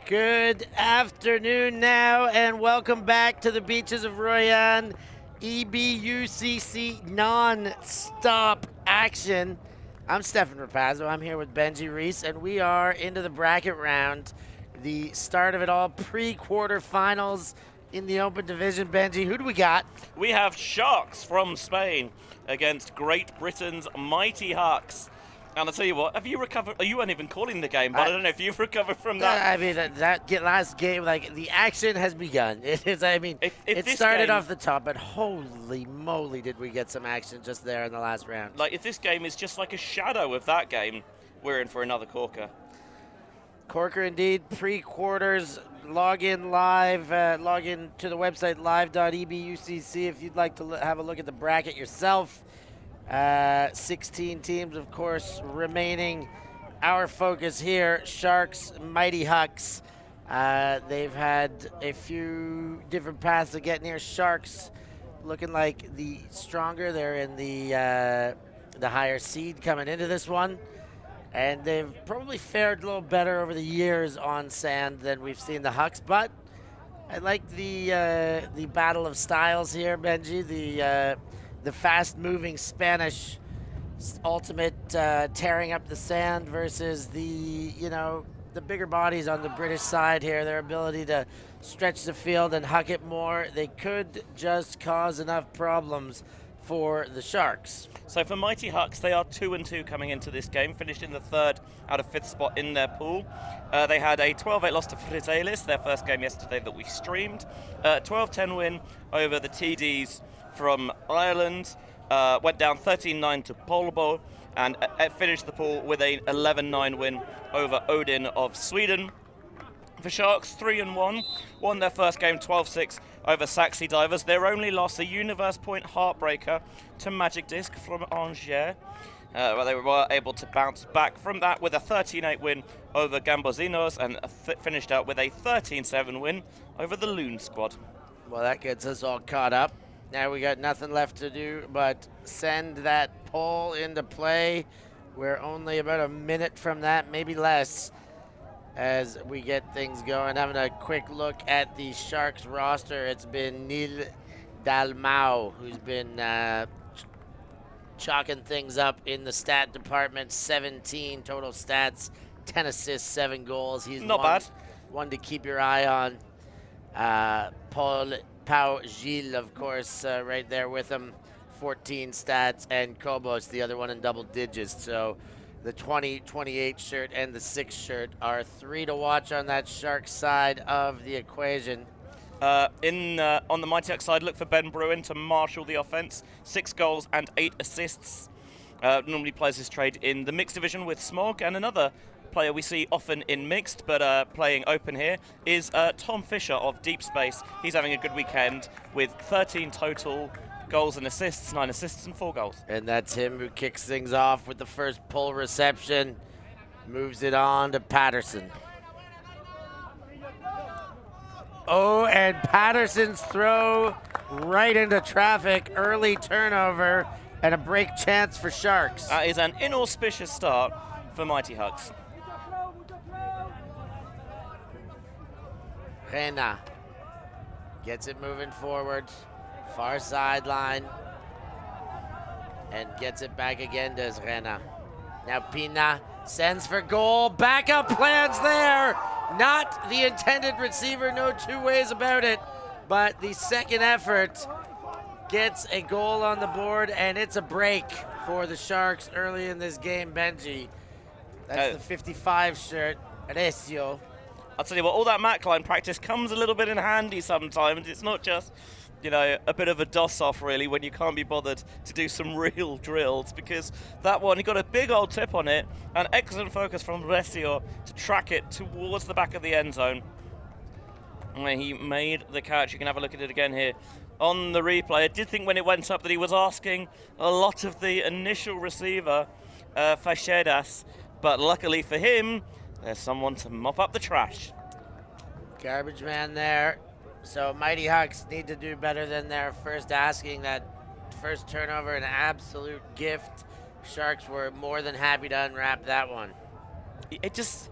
Good afternoon now, and welcome back to the beaches of Royan. EBUCC non-stop action. I'm Stef Pazzo. I'm here with Benji Reese, and we are into the bracket round. The start of it all, pre-quarterfinals in the open division. Benji, who do we got? We have Sharks from Spain against Great Britain's mighty Hucks. And I'll tell you what, have you recovered? You weren't even calling the game, but I don't know if you've recovered from that. I mean, that last game, like, the action has begun. It is, I mean, it started off the top, but holy moly did we get some action just there in the last round. Like, if this game is just like a shadow of that game, we're in for another corker. Corker indeed, pre-quarters, log in live, log in to the website live.ebucc if you'd like to have a look at the bracket yourself. 16 teams, of course, remaining. Our focus here, Sharks, mighty Hucks. They've had a few different paths to get near. Sharks looking like the stronger. They're in the higher seed coming into this one. And they've probably fared a little better over the years on sand than we've seen the Hucks. But I like the battle of styles here, Benji. The fast-moving Spanish ultimate tearing up the sand versus the bigger bodies on the British side here. Their ability to stretch the field and huck it more. They could just cause enough problems for the Sharks. So for mighty Hucks, they are 2-2 coming into this game, finished in the 3rd out of 5th spot in their pool. They had a 12-8 loss to Frisbee, their first game yesterday that we streamed. 12-10 win over the TDs from Ireland, went down 13-9 to Polbo, and finished the pool with an 11-9 win over Odin of Sweden. For Sharks, 3-1, won their first game 12-6 over Saxy Divers. Their only loss, a Universe Point heartbreaker to Magic Disc from Angers. Where they were able to bounce back from that with a 13-8 win over Gambozinos, and finished out with a 13-7 win over the Loon squad. Well, that gets us all caught up. Now we got nothing left to do but send that poll into play. We're only about a minute from that, maybe less, as we get things going. Having a quick look at the Sharks roster, it's been Neil Dalmau who's been chalking things up in the stat department. 17 total stats, 10 assists, 7 goals. He's not bad. One to keep your eye on. Pau Gilles, of course, right there with him, 14 stats, and Kobos, the other one in double digits. So the 20-28 shirt and the 6 shirt are 3 to watch on that Shark side of the equation. On the Mighty Hucks side, look for Ben Bruin to marshal the offense. 6 goals and 8 assists. Normally plays his trade in the mixed division with Smog, and another player we see often in mixed, but playing open here, is Tom Fisher of Deep Space. He's having a good weekend with 13 total goals and assists, 9 assists and 4 goals. And that's him who kicks things off with the first pull reception. Moves it on to Patterson. Oh, and Patterson's throw right into traffic. Early turnover and a break chance for Sharks. That is an inauspicious start for Mighty Hucks. Rena gets it moving forward. Far sideline. And gets it back again, does Rena. Now Pina sends for goal. Backup plans there. Not the intended receiver, no two ways about it. But the second effort gets a goal on the board, and it's a break for the Sharks early in this game, Benji. That's the 55 shirt, Recio. I'll tell you what, all that Mac-line practice comes a little bit in handy sometimes. It's not just, you know, a bit of a DOS-off, really, when you can't be bothered to do some real drills, because that one, he got a big old tip on it, and excellent focus from Recio to track it towards the back of the end zone. And he made the catch. You can have a look at it again here on the replay. I did think when it went up that he was asking a lot of the initial receiver, Fachedas, but luckily for him, there's someone to mop up the trash. Garbage man there. So Mighty Hucks need to do better than their first asking. That first turnover, an absolute gift. Sharks were more than happy to unwrap that one. It just,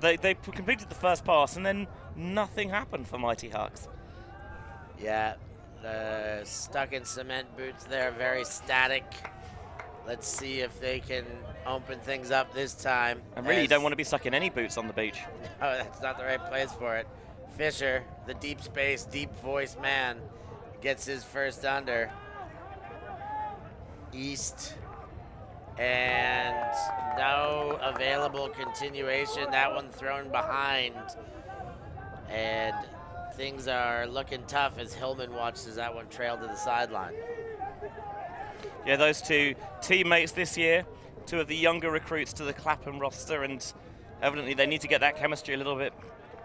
they completed the first pass and then nothing happened for Mighty Hucks. Yeah, stuck in cement boots there, very static. Let's see if they can open things up this time. And really, you don't want to be stuck in any boots on the beach. No, that's not the right place for it. Fisher, the deep space, deep voice man, gets his first under. East, and no available continuation. That one thrown behind. And things are looking tough as Hillman watches that one trail to the sideline. Yeah, those two teammates this year, two of the younger recruits to the Clapham roster, and evidently they need to get that chemistry a little bit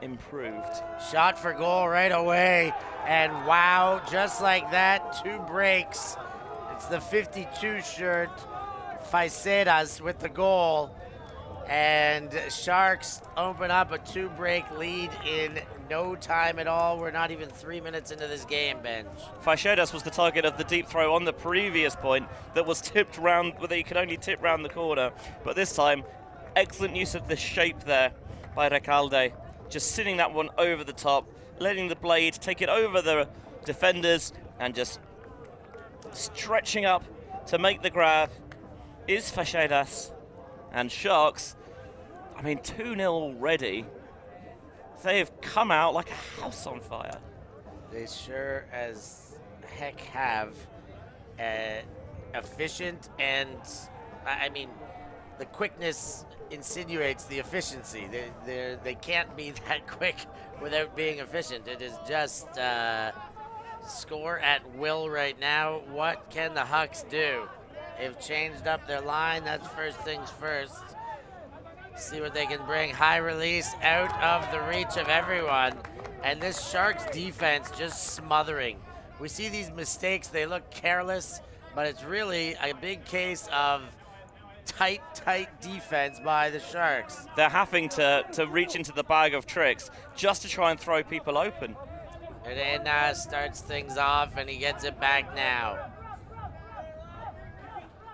improved. Shot for goal right away, and wow, just like that, 2 breaks. It's the 52 shirt, Faicedas with the goal, and Sharks open up a 2-break lead in no time at all. We're not even 3 minutes into this game, Benj. Faicedas was the target of the deep throw on the previous point that was tipped round, where he could only tip round the corner. But this time, excellent use of the shape there by Recalde. Just sitting that one over the top, letting the blade take it over the defenders, and just stretching up to make the grab is Faicedas. And Sharks, I mean, 2-0 already. They have come out like a house on fire. They sure as heck have. Efficient, and I mean, the quickness insinuates the efficiency. They can't be that quick without being efficient. It is just score at will right now. What can the Hucks do? They've changed up their line. That's first things first. See what they can bring. High release out of the reach of everyone. And this Sharks defense just smothering. We see these mistakes. They look careless, but it's really a big case of tight defense by the Sharks. They're having to reach into the bag of tricks just to try and throw people open. And then starts things off, and he gets it back now.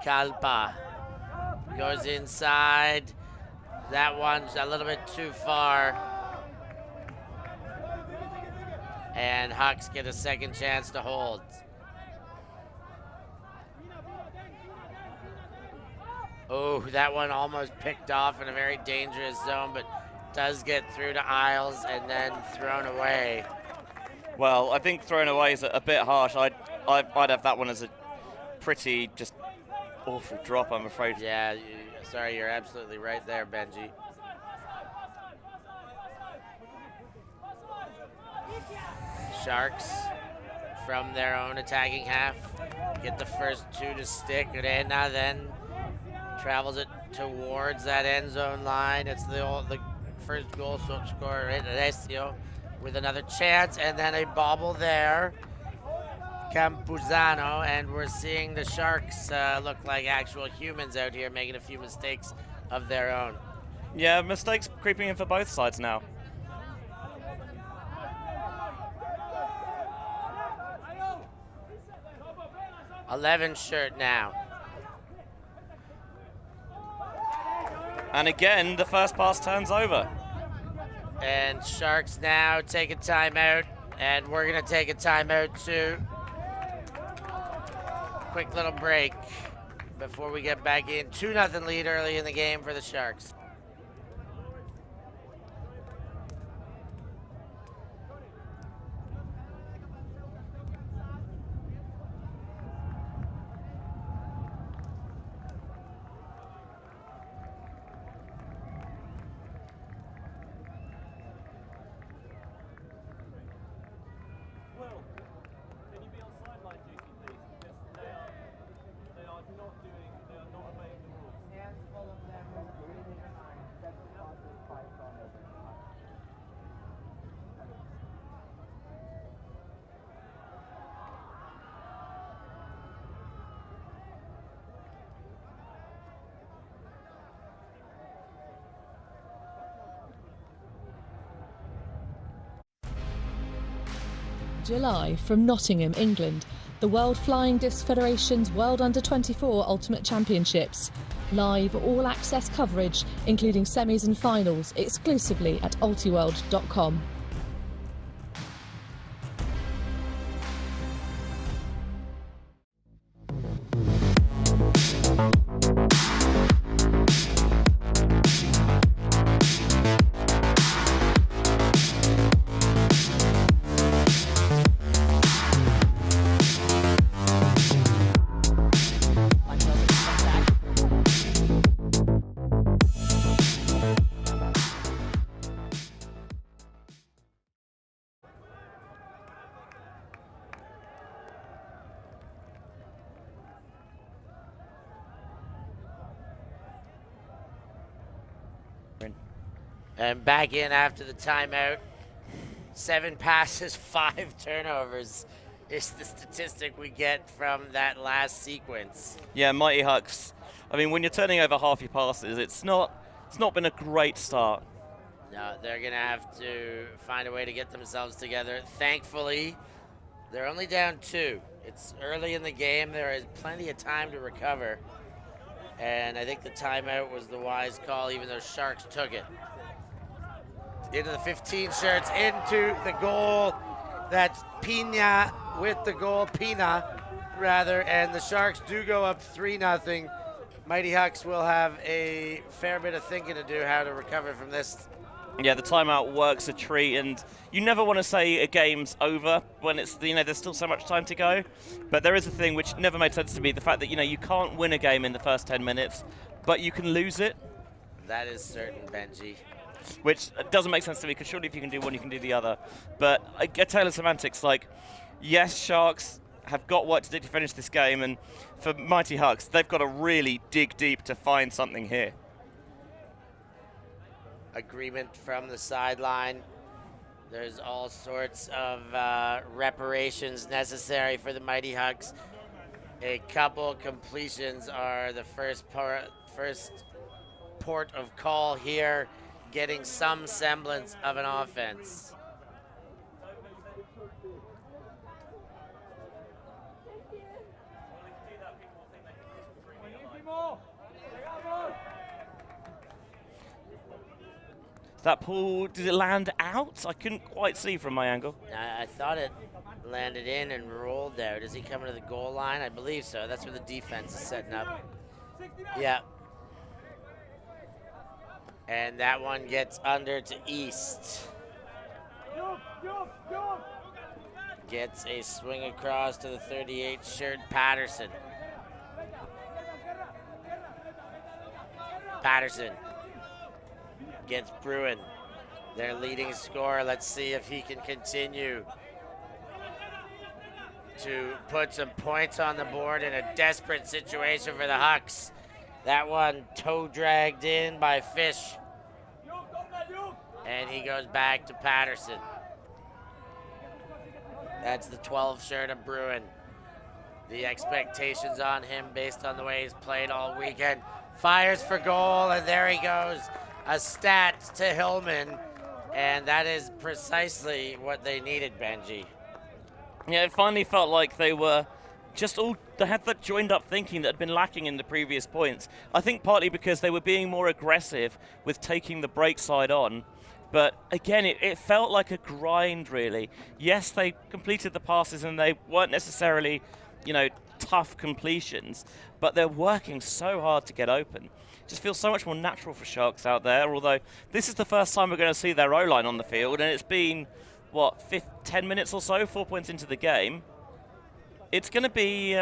Kalpa goes inside. That one's a little bit too far. And Hucks get a second chance to hold. Oh, that one almost picked off in a very dangerous zone, but does get through to Isles and then thrown away. Well, I think thrown away is a bit harsh. I'd have that one as a pretty just awful drop, I'm afraid. Yeah, sorry, you're absolutely right there, Benji. Sharks from their own attacking half get the first two to stick. Rena then travels it towards that end zone line. It's the first goal scorer, Recio, with another chance, and then a bobble there. Campuzano, and we're seeing the Sharks look like actual humans out here, making a few mistakes of their own. Yeah, mistakes creeping in for both sides now. '11 shirt now. And again, the first pass turns over. And Sharks now take a timeout, and we're gonna take a timeout too. Quick little break before we get back in. 2-0 lead early in the game for the Sharks. July from Nottingham, England, the World Flying Disc Federation's World Under-24 Ultimate Championships. Live all-access coverage, including semis and finals, exclusively at ULTI.TV. And back in after the timeout. 7 passes, 5 turnovers is the statistic we get from that last sequence. Yeah, mighty Hucks. I mean, when you're turning over half your passes, it's not been a great start. No, they're gonna have to find a way to get themselves together. Thankfully, they're only down 2. It's early in the game. There is plenty of time to recover. And I think the timeout was the wise call, even though Sharks took it. Into the 15 shirts, into the goal. That's Pina with the goal, Pina rather, and the Sharks do go up 3-0. Mighty Hucks will have a fair bit of thinking to do how to recover from this. Yeah, the timeout works a treat, and you never want to say a game's over when it's, there's still so much time to go. But there is a thing which never made sense to me, the fact that, you can't win a game in the first 10 minutes, but you can lose it. That is certain, Benji. Which doesn't make sense to me, because surely if you can do one, you can do the other. But I get Taylor semantics, like, yes, Sharks have got work to do to finish this game, and for Mighty Hucks, they've got to really dig deep to find something here. Agreement from the sideline. There's all sorts of reparations necessary for the Mighty Hucks. A couple completions are the first port of call here, getting some semblance of an offense. That pull, did it land out? I couldn't quite see from my angle. I thought it landed in and rolled out. Is he coming to the goal line? I believe so. That's where the defense is setting up. Yeah. And that one gets under to East. Gets a swing across to the 38 shirt, Patterson. Patterson gets Bruin, their leading scorer. Let's see if he can continue to put some points on the board in a desperate situation for the Hucks. That one toe dragged in by Fish. And he goes back to Patterson. That's the 12 shirt of Bruin. The expectations on him based on the way he's played all weekend. Fires for goal, and there he goes. A stat to Hillman, and that is precisely what they needed, Benji. Yeah, it finally felt like they were they had that joined up thinking that had been lacking in the previous points. I think partly because they were being more aggressive with taking the break side on. But again, it felt like a grind, really. Yes, they completed the passes and they weren't necessarily, tough completions, but they're working so hard to get open. It just feels so much more natural for Sharks out there, although this is the first time we're going to see their O-line on the field, and it's been, 10 minutes or so, 4 points into the game. It's going to be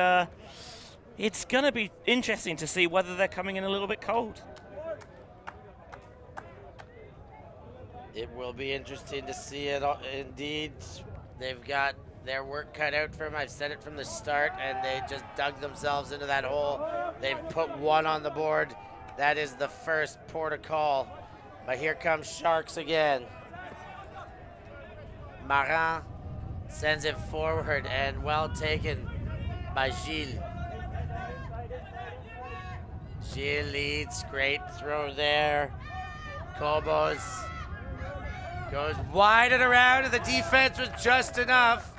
interesting to see whether they're coming in a little bit cold. It will be interesting to see it, indeed. They've got their work cut out for them. I've said it from the start, and they just dug themselves into that hole. They've put one on the board. That is the first port of call. But here comes Sharks again. Marin sends it forward, and well taken by Gilles. Gilles leads, great throw there. Cobos goes wide and around, and the defense was just enough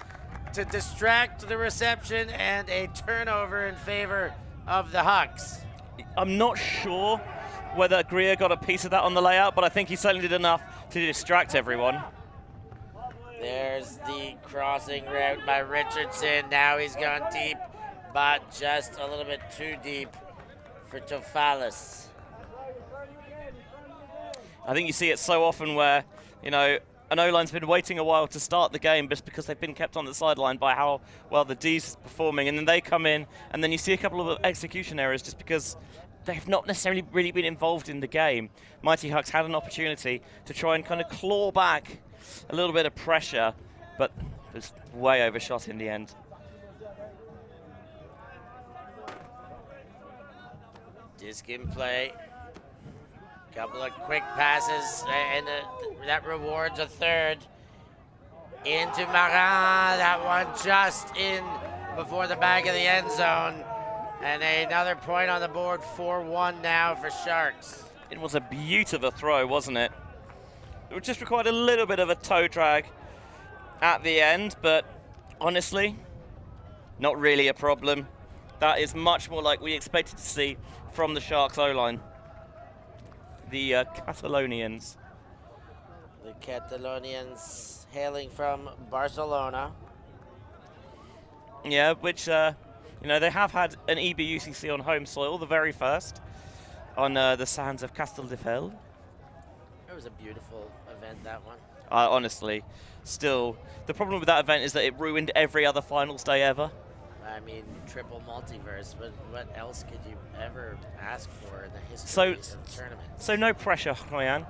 to distract the reception, and a turnover in favor of the Hucks. I'm not sure whether Greer got a piece of that on the layout, but I think he certainly did enough to distract everyone. There's the crossing route by Richardson. Now he's gone deep, but just a little bit too deep for Tofalis. I think you see it so often where, an O-line's been waiting a while to start the game just because they've been kept on the sideline by how well the D's is performing, and then they come in, and then you see a couple of execution errors just because they've not necessarily really been involved in the game. Mighty Hucks had an opportunity to try and kind of claw back a little bit of pressure, but it was way overshot in the end. Disc in play. Couple of quick passes, and that rewards a third. Into Marin, that one just in before the back of the end zone. And another point on the board, 4-1 now for Sharks. It was a beautiful throw, wasn't it? It just required a little bit of a toe drag at the end, but honestly, not really a problem. That is much more like we expected to see from the Sharks O-line. The Catalonians. The Catalonians hailing from Barcelona. Yeah, which, they have had an EBUCC on home soil, the very first, on the sands of Castelldefels. It was a beautiful event, that one. Honestly, still, the problem with that event is that it ruined every other finals day ever. I mean, triple multiverse, but what else could you ever ask for in the history of the tournament? So no pressure, Royan,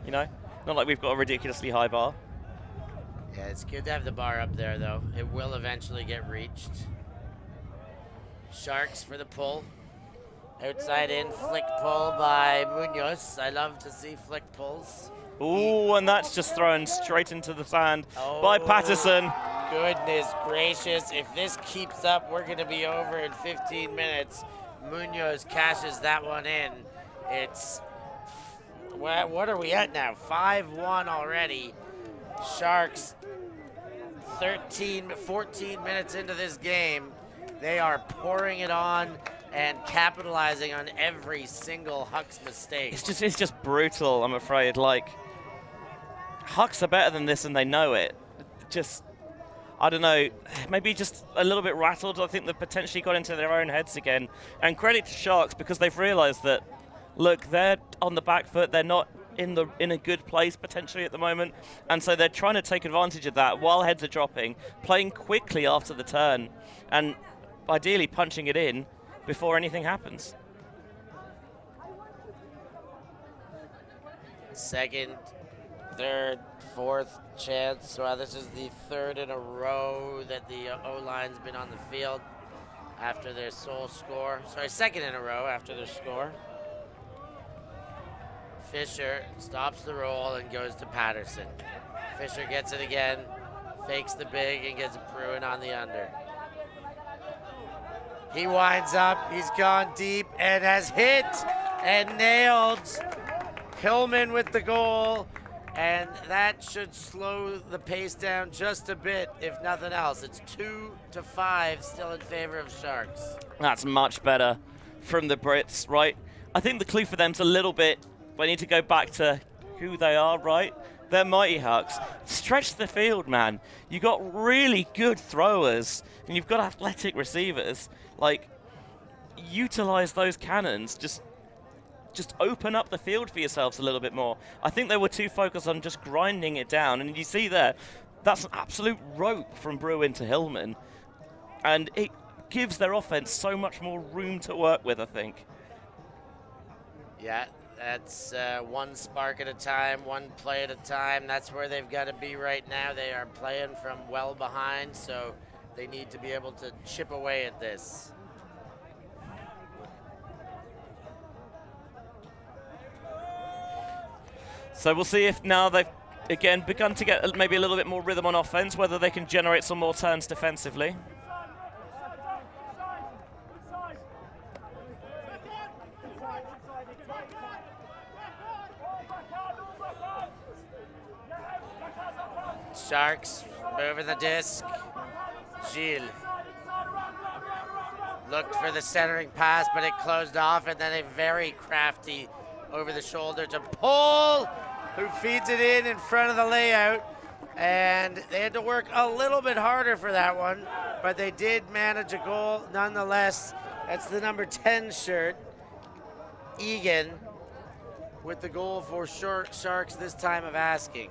not like we've got a ridiculously high bar. Yeah, it's good to have the bar up there, though. It will eventually get reached. Sharks for the pull. Outside in, flick pull by Munoz. I love to see flick pulls. Ooh, and that's just thrown straight into the sand by Patterson. Goodness gracious. If this keeps up, we're going to be over in 15 minutes. Munoz cashes that one in. It's, what are we at now? 5-1 already. Sharks 14 minutes into this game. They are pouring it on and capitalizing on every single Hucks mistake. It's just brutal, I'm afraid. Like, Hucks are better than this and they know it. Just, I don't know, maybe just a little bit rattled. I think they've potentially got into their own heads again. And credit to Sharks because they've realized that, look, they're on the back foot. They're not in a good place potentially at the moment. And so they're trying to take advantage of that while heads are dropping, playing quickly after the turn, and ideally punching it in before anything happens. Second third, fourth chance. Well, this is the third in a row that the O-line's been on the field after their sole score. Sorry, second in a row after their score. Fisher stops the roll and goes to Patterson. Fisher gets it again, fakes the big and gets Bruin on the under. He winds up, he's gone deep and has hit and nailed Hillman with the goal, and that should slow the pace down just a bit, if nothing else. It's 2-5 still in favor of Sharks. That's much better from the Brits, right? I think the clue for them's a little bit, they need to go back to who they are, right? They're Mighty Hucks. Stretch the field, man. You got really good throwers, and you've got athletic receivers. Like, utilize those cannons. Just open up the field for yourselves a little bit more. I think they were too focused on just grinding it down, and you see there, that's an absolute rope from Bruin to Hillman, and it gives their offense so much more room to work with, I think. Yeah, that's one spark at a time, one play at a time. That's where they've got to be right now. They are playing from well behind, so they need to be able to chip away at this. So we'll see if now they've, again, begun to get maybe a little bit more rhythm on offense, whether they can generate some more turns defensively. Sharks moving the disc. Gilles looked for the centering pass, but it closed off, and then a very crafty over the shoulder to Paul, who feeds it in front of the layout. And they had to work a little bit harder for that one, but they did manage a goal nonetheless. That's the number 10 shirt, Egan, with the goal for Sharks this time of asking.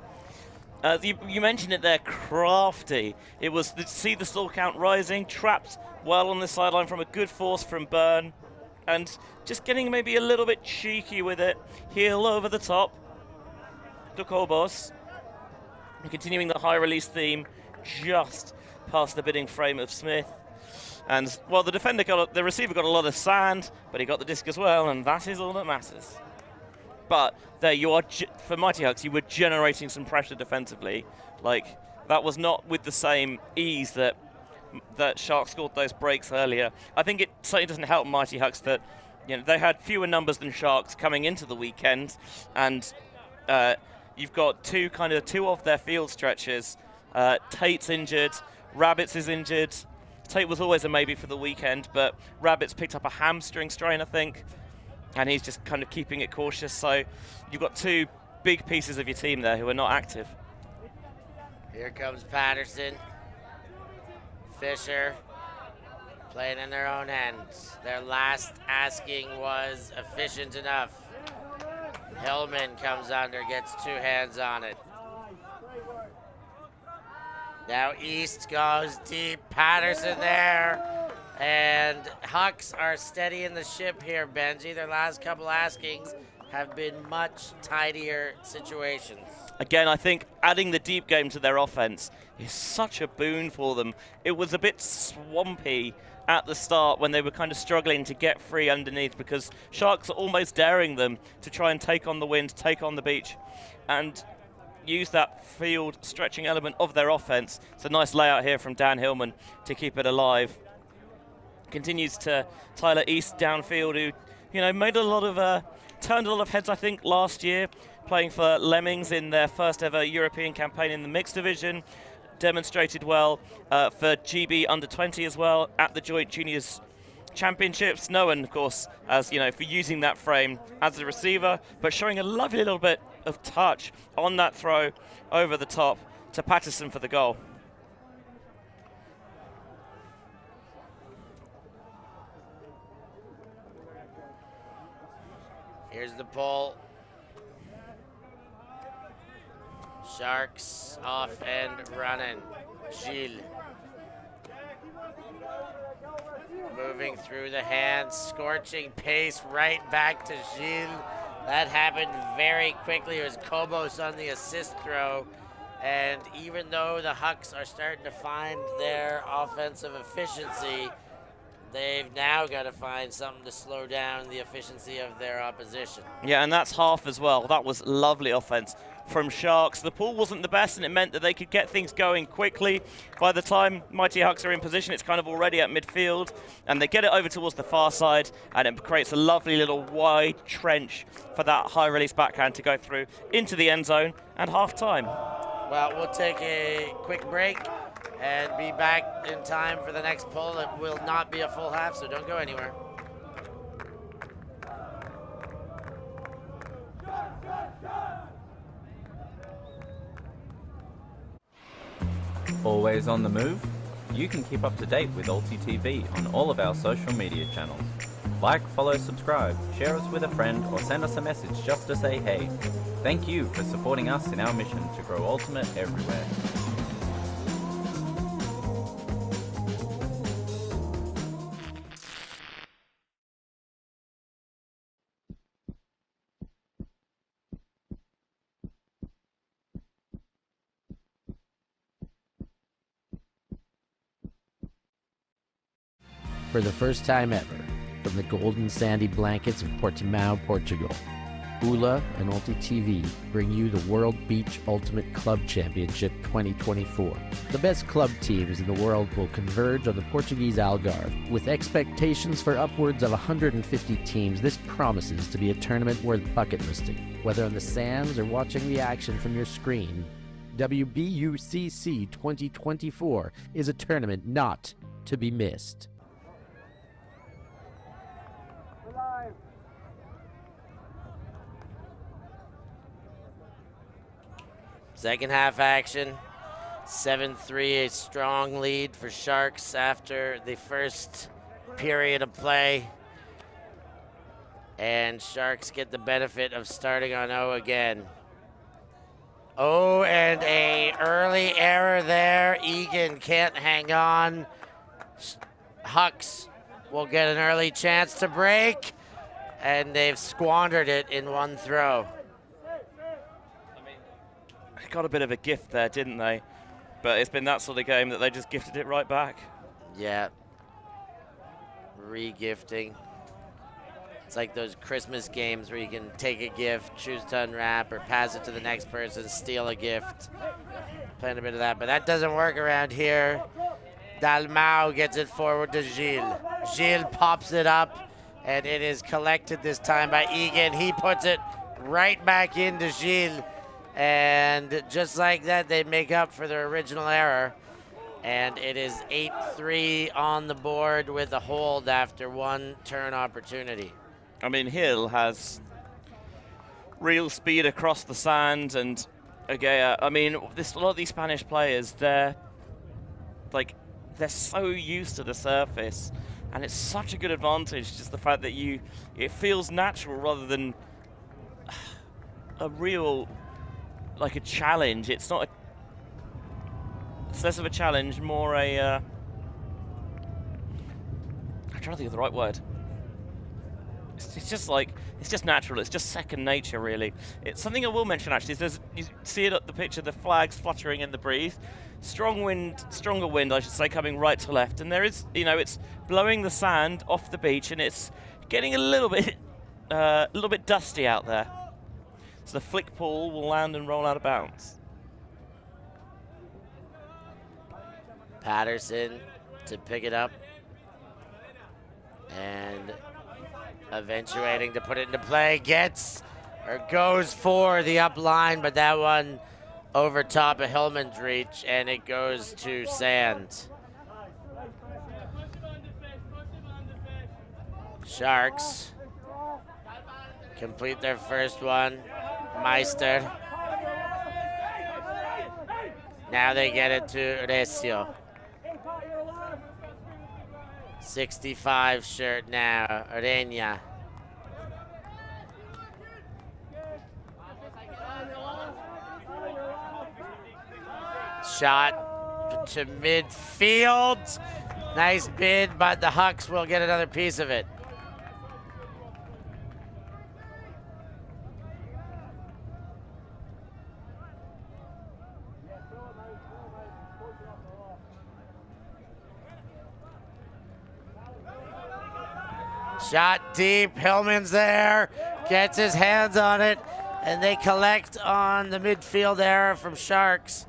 You mentioned it there, crafty. It was see the stall count rising, trapped well on the sideline from a good force from Byrne, and just getting maybe a little bit cheeky with it. Heel over the top to Kobos, and continuing the high release theme just past the bidding frame of Smith. And well, the receiver got a lot of sand, but he got the disc as well, and that is all that matters. But there you are, for Mighty Hucks, you were generating some pressure defensively. Like, that was not with the same ease that Sharks scored those breaks earlier. I think it certainly doesn't help Mighty Hucks that, you know, they had fewer numbers than Sharks coming into the weekend, and you've got two of their field stretchers. Tate's injured, Rabbits is injured. Tate was always a maybe for the weekend, but Rabbits picked up a hamstring strain, I think, and he's just kind of keeping it cautious. So you've got two big pieces of your team there who are not active. Here comes Patterson. Fisher playing in their own end. Their last asking was efficient enough. Hillman comes under, gets two hands on it. Now East goes deep. Patterson there. And Hucks are steadying the ship here, Benji. Their last couple askings have been much tidier situations. Again, I think adding the deep game to their offense is such a boon for them. It was a bit swampy at the start when they were kind of struggling to get free underneath, because Sharks are almost daring them to try and take on the wind, take on the beach, and use that field stretching element of their offense. It's a nice layout here from Dan Hillman to keep it alive. Continues to Tyler East downfield, who, you know, made a lot of, turned a lot of heads, I think, last year, playing for Lemmings in their first ever European campaign in the mixed division. Demonstrated well for GB under-20 as well at the Joint Juniors Championships. Known, of course, as, you know, for using that frame as a receiver, but showing a lovely little bit of touch on that throw over the top to Patterson for the goal. Here's the pull. Sharks off and running. Gilles. Moving through the hands, scorching pace right back to Gilles. That happened very quickly. It was Kobos on the assist throw. And even though the Hucks are starting to find their offensive efficiency, they've now got to find something to slow down the efficiency of their opposition. Yeah, and that's half as well. That was lovely offense from Sharks. The pool wasn't the best, and it meant that they could get things going quickly. By the time Mighty Hucks are in position, it's kind of already at midfield, and they get it over towards the far side, and it creates a lovely little wide trench for that high-release backhand to go through into the end zone, and half-time. Well, we'll take a quick break and be back in time for the next pull. It will not be a full half, so don't go anywhere. Always on the move? You can keep up to date with ULTI.TV on all of our social media channels. Like, follow, subscribe, share us with a friend, or send us a message just to say hey. Thank you for supporting us in our mission to grow Ultimate everywhere. For the first time ever, from the golden sandy blankets of Portimao, Portugal, BULA and ULTI.TV bring you the World Beach Ultimate Club Championship 2024. The best club teams in the world will converge on the Portuguese Algarve. With expectations for upwards of 150 teams, this promises to be a tournament worth bucket listing. Whether on the sands or watching the action from your screen, WBUCC 2024 is a tournament not to be missed. Second half action, 7-3, a strong lead for Sharks after the first period of play. And Sharks get the benefit of starting on O again. Oh, and a early error there. Egan can't hang on. Hucks will get an early chance to break, and they've squandered it in one throw. Got a bit of a gift there, didn't they? But it's been that sort of game that they just gifted it right back. Yeah. Re-gifting. It's like those Christmas games where you can take a gift, choose to unwrap, or pass it to the next person, steal a gift. Playing a bit of that, but that doesn't work around here. Dalmau gets it forward to Gilles. Gilles pops it up, and it is collected this time by Egan. He puts it right back into Gilles. And just like that, they make up for their original error. And it is 8-3 on the board with a hold after one turn opportunity. I mean, Hill has real speed across the sand, and Agea, I mean, a lot of these Spanish players, they're so used to the surface, and it's such a good advantage, just the fact that it feels natural rather than a real, like a challenge. It's not it's less of a challenge, more a I'm trying to think of the right word. It's just natural. It's just second nature, really. It's something I will mention, actually, is you see it at the picture, the flags fluttering in the breeze. Stronger wind, I should say, coming right to left. And there is, it's blowing the sand off the beach, and it's getting a little bit dusty out there. So the flick pool will land and roll out of bounds. Patterson to pick it up. And eventuating to put it into play. Goes for the up line, but that one over top of Hillman's reach, and it goes to sand. Sharks complete their first one. Meister. Now they get it to Recio. 65 shirt now, Reña. Shot to midfield. Nice bid, but the Hucks will get another piece of it. Shot deep, Hillman's there, gets his hands on it, and they collect on the midfield error from Sharks.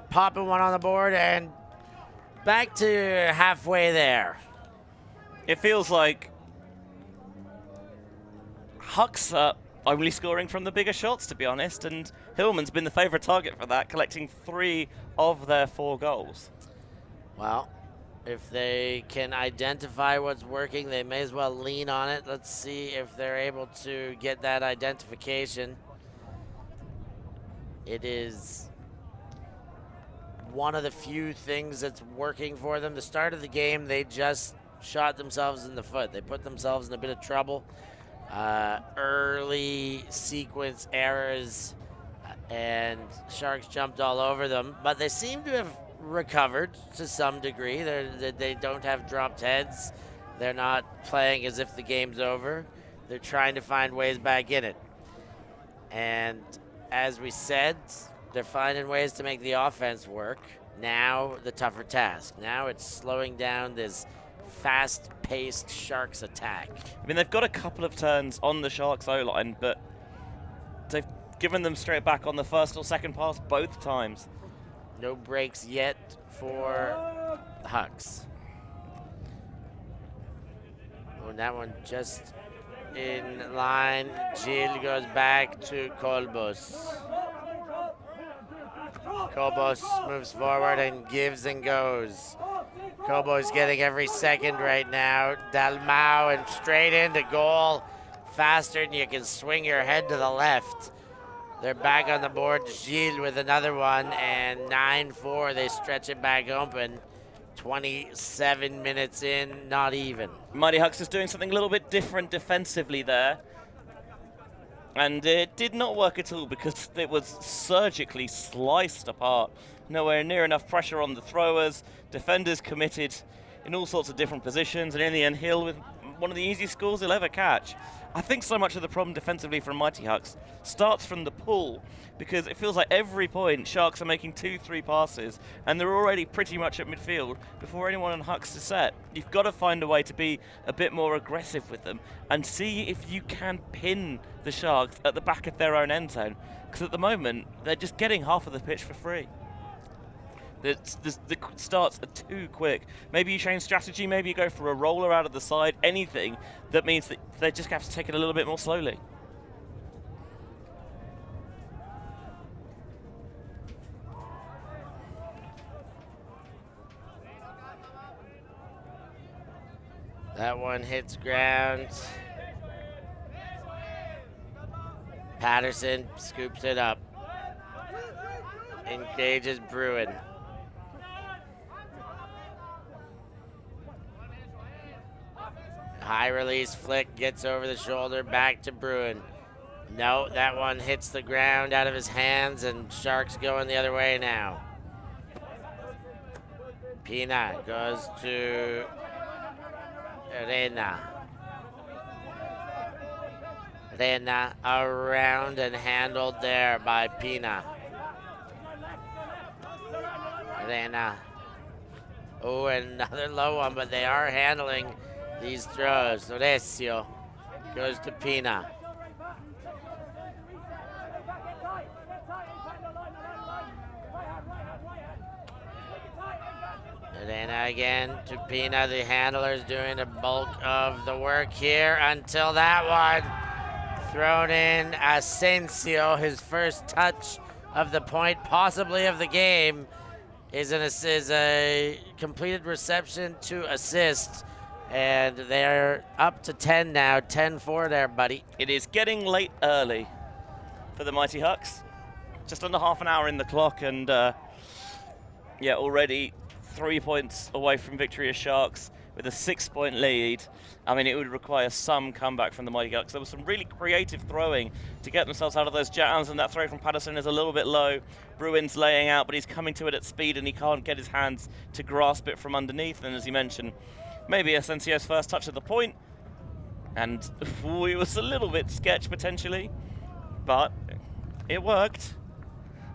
Popping one on the board and back to halfway there. It feels like Hucks are only scoring from the bigger shots, to be honest, and Hillman's been the favourite target for that, collecting 3 of their 4 goals. Well, if they can identify what's working, they may as well lean on it. Let's see if they're able to get that identification. It is one of the few things that's working for them. The start of the game, they just shot themselves in the foot. They put themselves in a bit of trouble. Early sequence errors, and Sharks jumped all over them, but they seem to have recovered to some degree. They don't have dropped heads. They're not playing as if the game's over. They're trying to find ways back in it. And as we said, they're finding ways to make the offense work. Now the tougher task. Now it's slowing down this fast-paced Sharks attack. I mean, they've got a couple of turns on the Sharks O-line, but they've given them straight back on the first or second pass both times. No breaks yet for the Hucks. Oh, that one just in line. Gil goes back to Kolbos. Kolbos moves forward and gives and goes. Kolbos getting every second right now. Dalmau and straight into goal. Faster than you can swing your head to the left. They're back on the board. Gilles with another one, and 9-4. They stretch it back open. 27 minutes in, not even. Mighty Hucks is doing something a little bit different defensively there. And it did not work at all because it was surgically sliced apart. Nowhere near enough pressure on the throwers. Defenders committed in all sorts of different positions. And in the end, Hill with one of the easiest scores he'll ever catch. I think so much of the problem defensively from Mighty Hucks starts from the pull, because it feels like every point Sharks are making 2-3 passes and they're already pretty much at midfield before anyone on Hucks is set. You've got to find a way to be a bit more aggressive with them and see if you can pin the Sharks at the back of their own end zone, because at the moment they're just getting half of the pitch for free. The starts are too quick. Maybe you change strategy, maybe you go for a roller out of the side, anything that means that they just have to take it a little bit more slowly. That one hits ground. Patterson scoops it up. Engages Bruin. High release flick, gets over the shoulder, back to Bruin. No, that one hits the ground out of his hands, and Sharks going the other way now. Pina goes to Rena. Rena around and handled there by Pina. Rena. Oh, another low one, but they are handling these throws. Recio goes to Pina. Rena again to Pina. The handler's doing the bulk of the work here until that one thrown in. Asensio, his first touch of the point, possibly of the game, is a completed reception to assist. And they're up to 10 now, 10-4 there, buddy. It is getting late early for the Mighty Hucks. Just under half an hour in the clock, and yeah, already 3 points away from victory as Sharks with a 6-point lead. I mean, it would require some comeback from the Mighty Hucks. There was some really creative throwing to get themselves out of those jams, and that throw from Patterson is a little bit low. Bruin's laying out, but he's coming to it at speed, and he can't get his hands to grasp it from underneath. And as you mentioned, maybe Asensio's first touch at the point, and it was a little bit sketch potentially, but it worked,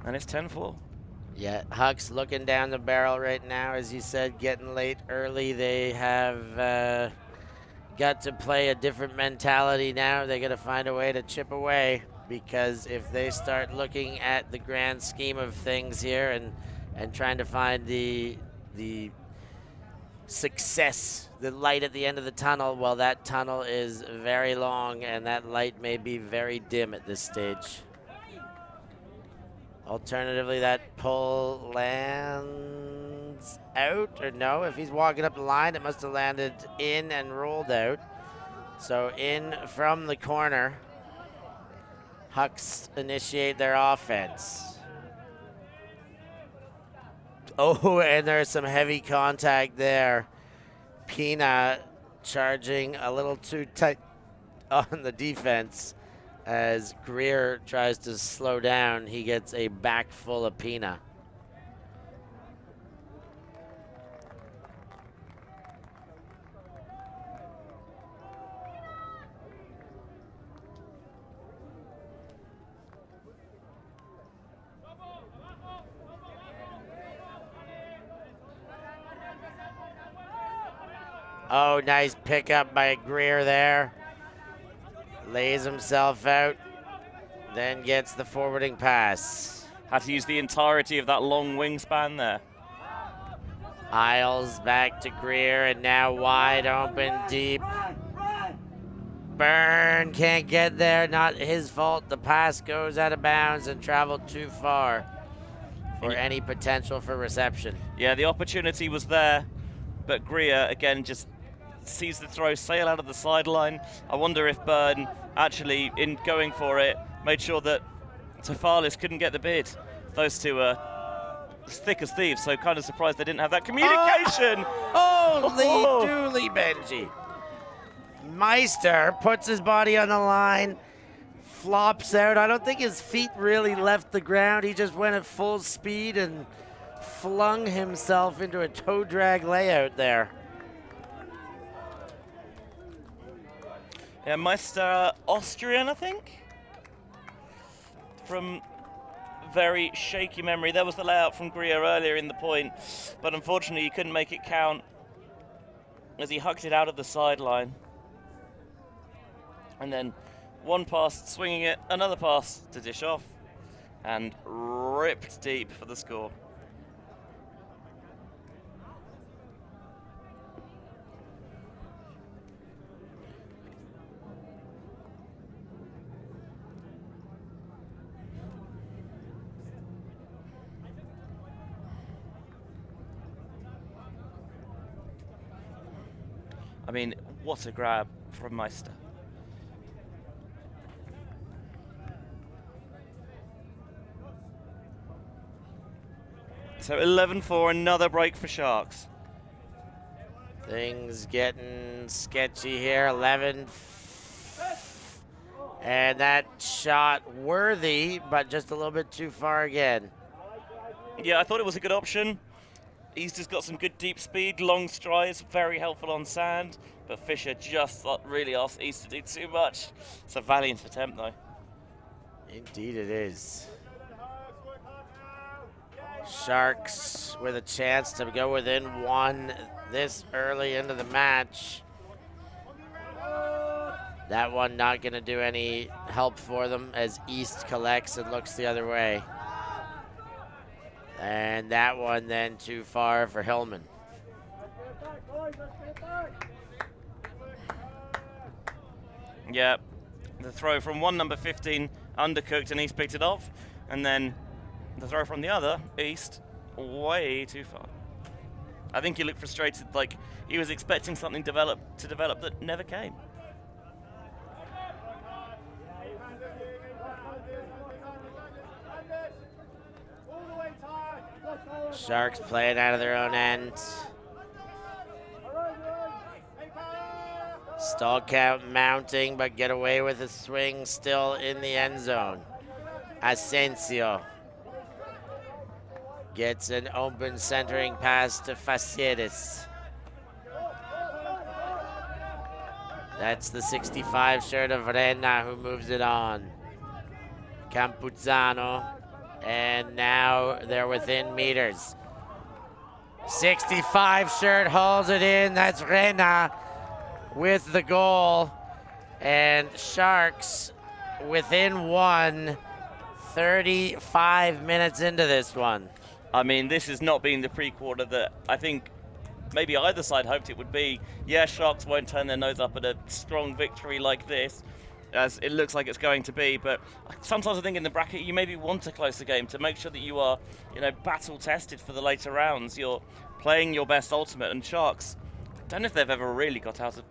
and it's 10-4. Yeah, Hucks looking down the barrel right now, as you said, getting late early. They have got to play a different mentality now. They're going to find a way to chip away, because if they start looking at the grand scheme of things here and trying to find the success, the light at the end of the tunnel, well, that tunnel is very long and that light may be very dim at this stage. Alternatively, that pull lands out, or no, if he's walking up the line, it must have landed in and rolled out. So in from the corner, Hucks initiate their offense. Oh, and there's some heavy contact there. Pina charging a little too tight on the defense. As Greer tries to slow down, he gets a back full of Pina. Oh, nice pickup by Greer there. Lays himself out, then gets the forwarding pass. Had to use the entirety of that long wingspan there. Isles back to Greer, and now wide open deep. Byrne can't get there, not his fault. The pass goes out of bounds and traveled too far for any potential for reception. Yeah, the opportunity was there, but Greer again just sees the throw sail out of the sideline. I wonder if Byrne actually, in going for it, made sure that Tafalis couldn't get the bid. Those two are as thick as thieves, so kind of surprised they didn't have that communication. Holy dooly, Benji. Meister puts his body on the line, flops out. I don't think his feet really left the ground. He just went at full speed and flung himself into a toe drag layout there. Yeah, Meister, Austrian, I think? From very shaky memory. There was the layout from Greer earlier in the point, but unfortunately he couldn't make it count as he hucked it out of the sideline. And then one pass, swinging it, another pass to dish off, and ripped deep for the score. I mean, what a grab from Meister. So 11-4, another break for Sharks. Things getting sketchy here. 11. And that shot worthy, but just a little bit too far again. Yeah, I thought it was a good option. East has got some good deep speed, long strides, very helpful on sand, but Fisher just really asked East to do too much. It's a valiant attempt, though. Indeed it is. Sharks with a chance to go within one this early into the match. That one not going to do any help for them as East collects and looks the other way. And that one then too far for Hillman. Yeah, the throw from one, number 15, undercooked, and East picked it off. And then the throw from the other, East, way too far. I think he looked frustrated, like he was expecting something to develop that never came. Sharks playing out of their own end. Stall count mounting, but get away with a swing still in the end zone. Asensio gets an open centering pass to Faciedes. That's the 65 shirt of Rena who moves it on. Campuzano, and now they're within meters. 65 shirt hauls it in, that's Rena. with the goal, and Sharks within one, 35 minutes into this one. I mean, this has not been the pre-quarter that I think maybe either side hoped it would be. Yeah, Sharks won't turn their nose up at a strong victory like this, as it looks like it's going to be, but sometimes I think in the bracket you maybe want to close the game to make sure that you are, battle tested for the later rounds. You're playing your best ultimate, and Sharks, I don't know if they've ever really got out of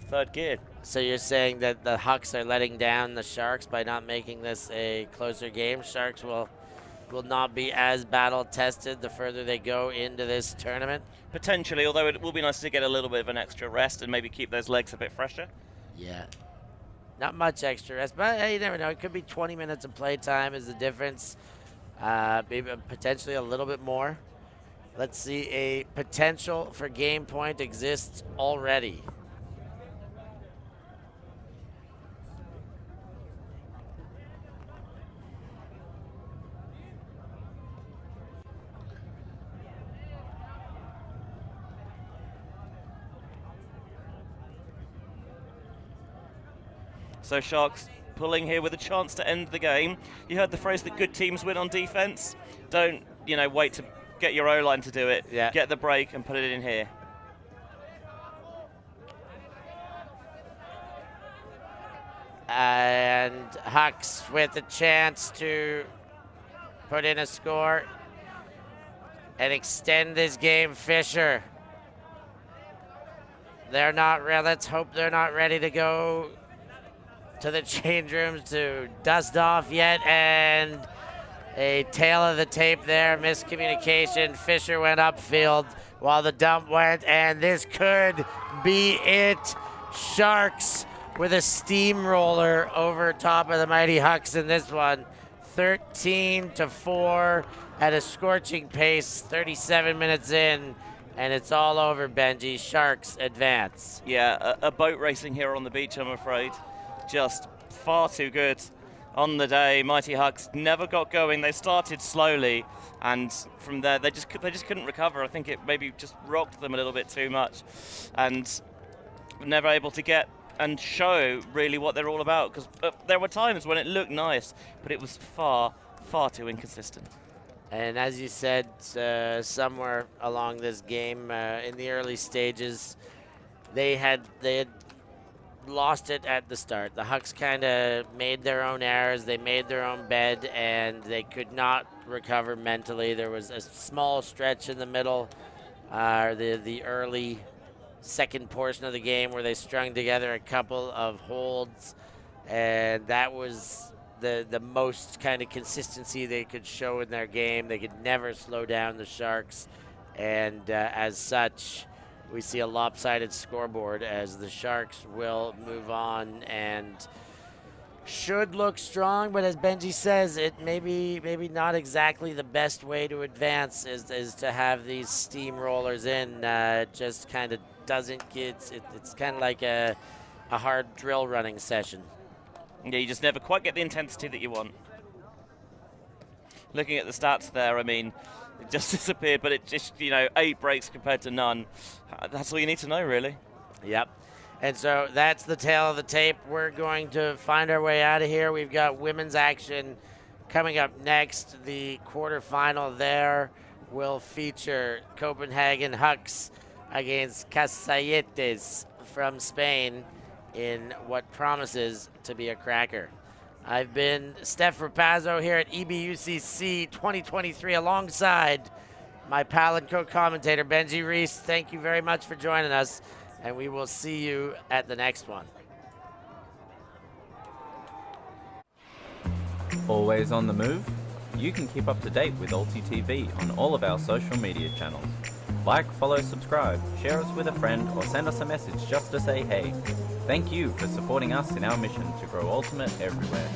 third gear. So you're saying that the Hucks are letting down the Sharks by not making this a closer game? Sharks will not be as battle tested the further they go into this tournament? Potentially, although it will be nice to get a little bit of an extra rest and maybe keep those legs a bit fresher. Yeah. Not much extra rest, but hey, you never know. It could be 20 minutes of play time is the difference. Maybe potentially a little bit more. Let's see, a potential for game point exists already. So Sharks pulling here with a chance to end the game. You heard the phrase that good teams win on defense. Don't, wait to get your O-line to do it. Yeah. Get the break and put it in here. And Hucks with a chance to put in a score and extend this game. Fisher. Let's hope they're not ready to go to the change rooms to dust off yet, and a tail of the tape there, miscommunication. Fisher went upfield while the dump went, and this could be it. Sharks with a steamroller over top of the mighty Hucks in this one. 13-4 at a scorching pace, 37 minutes in, and it's all over, Benji. Sharks advance. Yeah, a boat racing here on the beach, I'm afraid. Just far too good on the day. Mighty Hucks never got going. They started slowly, and from there they just couldn't recover. I think it maybe just rocked them a little bit too much, and never able to get and show really what they're all about. Because there were times when it looked nice, but it was far too inconsistent. And as you said, somewhere along this game, in the early stages, they had lost it at the start. The Hucks kind of made their own errors. They made their own bed, and they could not recover mentally. There was a small stretch in the middle, the early second portion of the game where they strung together a couple of holds, and that was the most kind of consistency they could show in their game. They could never slow down the Sharks, and as such, we see a lopsided scoreboard as the Sharks will move on and should look strong, but as Benji says, it maybe not exactly the best way to advance is to have these steamrollers in. Just kind of doesn't get, it's kind of like a hard drill running session. Yeah, you just never quite get the intensity that you want. Looking at the stats there, I mean, it just disappeared, but it just, 8 breaks compared to none. That's all you need to know, really. Yep. And so that's the tail of the tape. We're going to find our way out of here. We've got women's action coming up next. The quarterfinal there will feature Copenhagen Hucks against Casayetes from Spain in what promises to be a cracker. I've been Stef Pazzo here at EBUCC 2023 alongside my pal and co-commentator Benji Reese. Thank you very much for joining us, and we will see you at the next one. Always on the move? You can keep up to date with ULTI.TV on all of our social media channels. Like, follow, subscribe, share us with a friend, or send us a message just to say hey. Thank you for supporting us in our mission to grow Ultimate everywhere.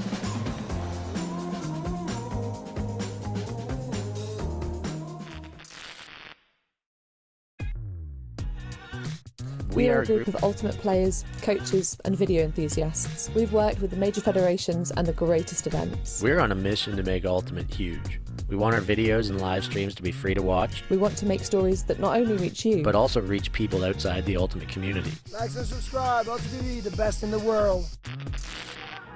We are a group of ultimate players, coaches and video enthusiasts. We've worked with the major federations and the greatest events. We're on a mission to make Ultimate huge. We want our videos and live streams to be free to watch. We want to make stories that not only reach you, but also reach people outside the Ultimate community. Like and subscribe, ULTI.TV, the best in the world.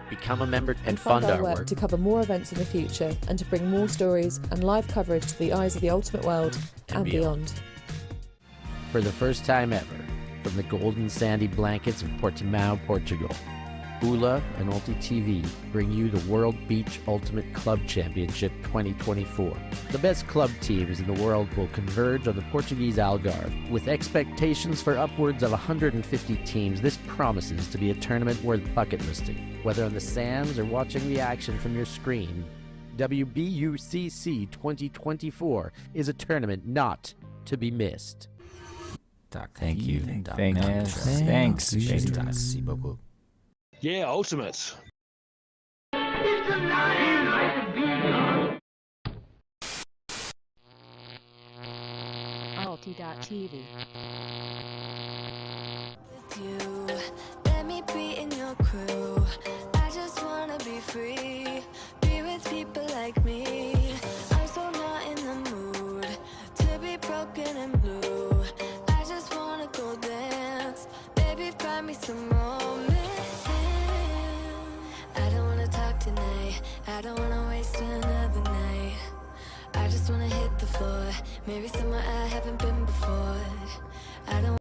Become a member and fund our work work to cover more events in the future and to bring more stories and live coverage to the eyes of the Ultimate world and beyond. For the first time ever, from the golden sandy blankets of Portimao, Portugal, BULA and ULTI.TV bring you the World Beach Ultimate Club Championship 2024. The best club teams in the world will converge on the Portuguese Algarve. With expectations for upwards of 150 teams, this promises to be a tournament worth bucket listing. Whether on the sands or watching the action from your screen, WBUCC 2024 is a tournament not to be missed. Thank you. Thanks. Yeah, Ultimates. ULTI.TV. With you, let me be in your crew. I just wanna be free, be with people like me. I'm so not in the mood to be broken and blue. I just wanna go dance, baby, find me some romance. I don't wanna talk tonight, I don't wanna waste another night. I just wanna hit the floor, maybe somewhere I haven't been before. I don't